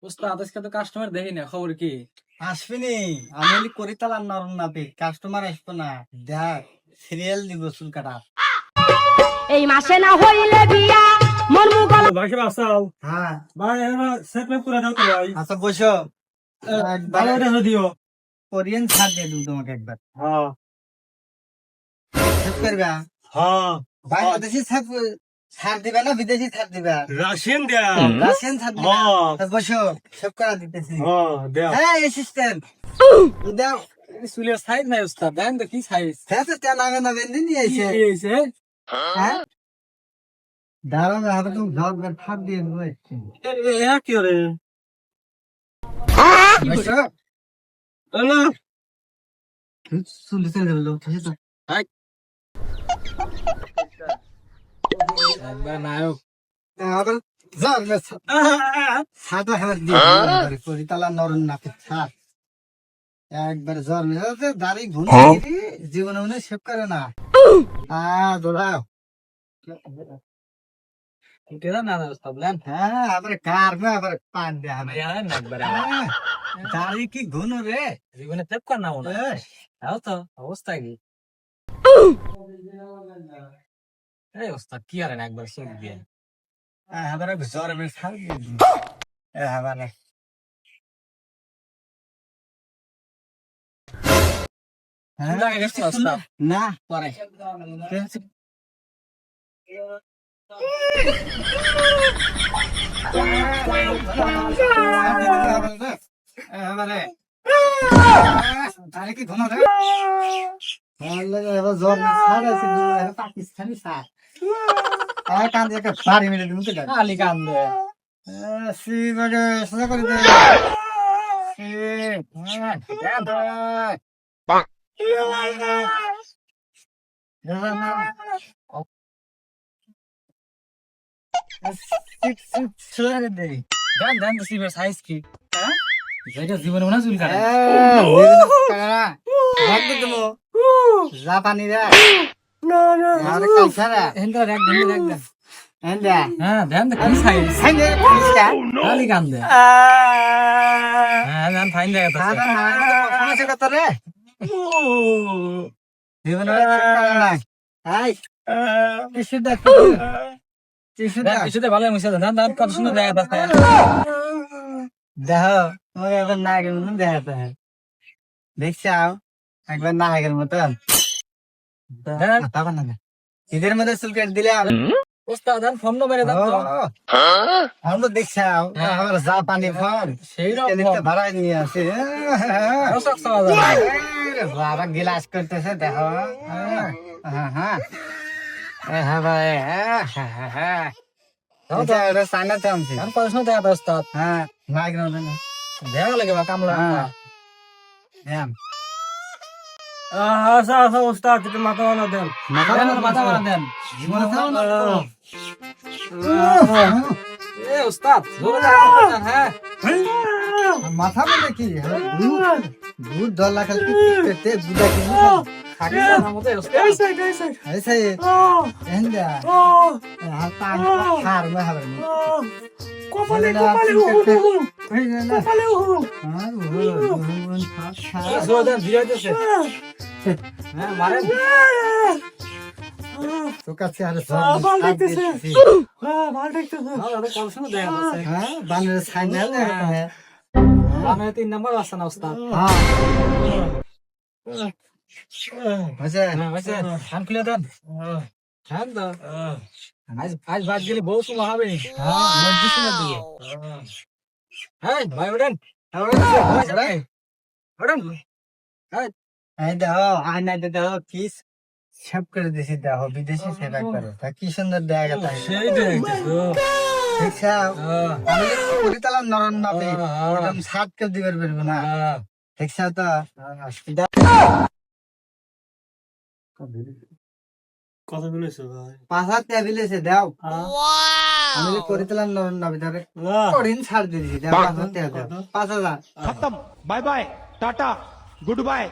উস্তাদ আজকে তো কাস্টমার দেখি না, খবর কি? আসবেনি আমি করি তালার নরম নাপি কাস্টমার আসবো না দেখ সিরিয়াল দিব চুল কাটা এই মাসে না হইলে বিয়া মন মুগল ভাই সাহেব আসাও। হ্যাঁ ভাই এবার সেটমেন্ট করে দাও তো ভাই। আচ্ছা বসো ভালো এটা দিও। কোরিয়ান ছাড় দিয়ে দেবো তোমাকে একবার হ্যাঁ সেভ করবে হ্যাঁ বাংলাদেশি ছাড় দিবে না বিদেশি ছাড় দিবে রাশিয়ান দেয়া। রাশিয়ান ছাড় দিবে হ্যাঁ। তা বসো সেভ করা দিতেছি হ্যাঁ দেয়া। হ্যাঁ অ্যাসিস্ট্যান্ট দাও চুলের সাইজ নাই উস্তাদ, দেন তো কি সাইজ। সেটা তে নামে না বেঁধে নিয়ে এসে কি হইছে? হ্যাঁ দাঁড়ানো হাতে তুমি ঝড় বের ফাঁক দিয়ে দেবো এ কি রে? বসো হ্যালো চুলি চলে যাবে লোক ঠিক আছে একবার নায়ক। আবার ঝড় বের ছাতা হাত দিয়ে করি তালা নরম নাপে ছাড় একবার জ্বর মেজাজে দাড়ি ঘুম জীবনে মনে সেভ করে না দৌড়াও কেদা না না উস্তাদ লেন। হ্যাঁ আবার কার না আবার পান দেয়া হবে ভাই না একবার দাড়ি কি ঘুন রে জীবনে তেপ কর না মনে। তাও তো অবস্থা কি? এই উস্তাদ কি আর না একবার চোখ দিয়ে। আবার জ্বর মেরে ছাড় দিয়ে আবার লাগে গেছে উস্তাদ। না পরে দাড়ি কি ঘুন রে এবার জ্বর ছাড় আছে পাকিস্তানি ছাড় কান্দে একটা বাড়ি মেরে দিন খালি কান্দে। সোজা করে দে দেন দেন তো শিবের সাইজ কি? হ্যাঁ যেটা জীবনে মনে হয় চুল কাটে। জাপানি রে আরে কালসারা এখানটা দেখ দেন দেখ দেন। এন্ডা হ্যাঁ দেন তো কি সাইজ। সাইনে পুলিশটা খালি কান্দে। হ্যাঁ দেন ফাইন দেখা তো। আরে সমস্যা কত রে জীবনে না আই কিছু দেখ কিছু দেখ কিছুতে ভালো মুছে দেন দেন কত সুন্দর দেখা যাচ্ছে। দেখো তোমাকে একবার নায়কের মতন দেখাতে হয় দেখছাও একবার নায়কের মতন দেন তখন না ঈদের মধ্যে চুল কেটে দিলাম উস্তাদ দেন ফোন নম্বরে দেন তো। আমরা দেখছাও আমার জাপানি ফোন সেই রকম দেখতে ভাড়ায় নিয়ে আসে রসক খাওয়া যায়। বাবা গিলাস করতেছে দেখো হ্যাঁ হ্যাঁ হ্যাঁ ভাই হ্যাঁ হ্যাঁ এটা সাইনা চামছি দেন কত সুন্দর দেখা যাচ্ছে উস্তাদ। হ্যাঁ নায়কের মতন দেখা লাগে বা কামলা। হ্যাঁ আচ্ছা আচ্ছা উস্তাদ একটু মাথা মারা দেন। মাথা মারা দেন। এ উস্তাদ জোরে দেন হ্যাঁ। মাথা মানে কি ভূত ধর লাগাল কি পেতে বুদা কি থাকে না মতে উস্তাদ। ऐसे এন্ডা হাতা হার মে হার মে কপালে জোরে দেন ভিড় হইতেছে। হ্যাঁ মারেন। তো কাছে আর ভালো দেখতেছে। হ্যাঁ কত সুন্দর দেখা যাচ্ছে। হ্যাঁ বানের সাইনাল হ্যাঁ মানে 3 নাম্বার আছে না উস্তাদ। হ্যাঁ আচ্ছা হ্যাঁ হইছে খান খুলে দেন। খান তো আজ আজ বাদ গেলে বউ সময় হবে। হ্যাঁ মধ্যে সময় দিও হ্যাঁ ভাই ওঠেন। ওঠেন। এই দেখো আয়না দেখো কি সব করে দিছি দেখো বিদেশি সেবা করে তা কি সুন্দর দেখা গেল সেই দেখতেছো। দেখছো আমি পরিতালা নরন নাপে একদম সাত কেউ দিবার পারবো না দেখছো তো কত বলেছো ভাই? 5,000 টেবিলেছে দাও আমি পরিতালা নরন নাপে ধরে করিন ছাড় দিয়েছি দাও 5,000 দাও 5,000 खत्म bye bye tata good bye